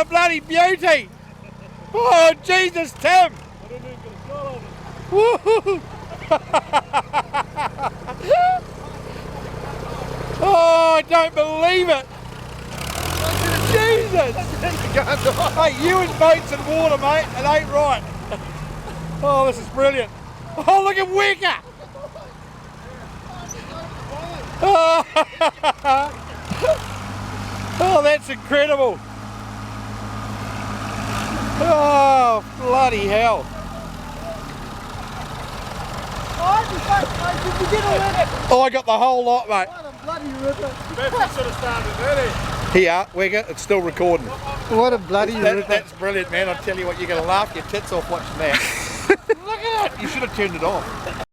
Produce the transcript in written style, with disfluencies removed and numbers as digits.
a bloody beauty! Oh, Jesus, Tim! Woo-hoo. Oh, I don't believe it! Jesus! Hey, you and boats and water, mate, it ain't right. Oh, this is brilliant. Oh, look at Weka! Oh, oh, that's incredible. Oh, bloody hell. Did you get all that? Oh, I got the whole lot, mate. What a bloody ripper. That's should have started early. Here, Weka, it's still recording. What a bloody ripper. That's brilliant, man. I'll tell you what, you're going to laugh your tits off watching that. Look at that. You should have turned it off.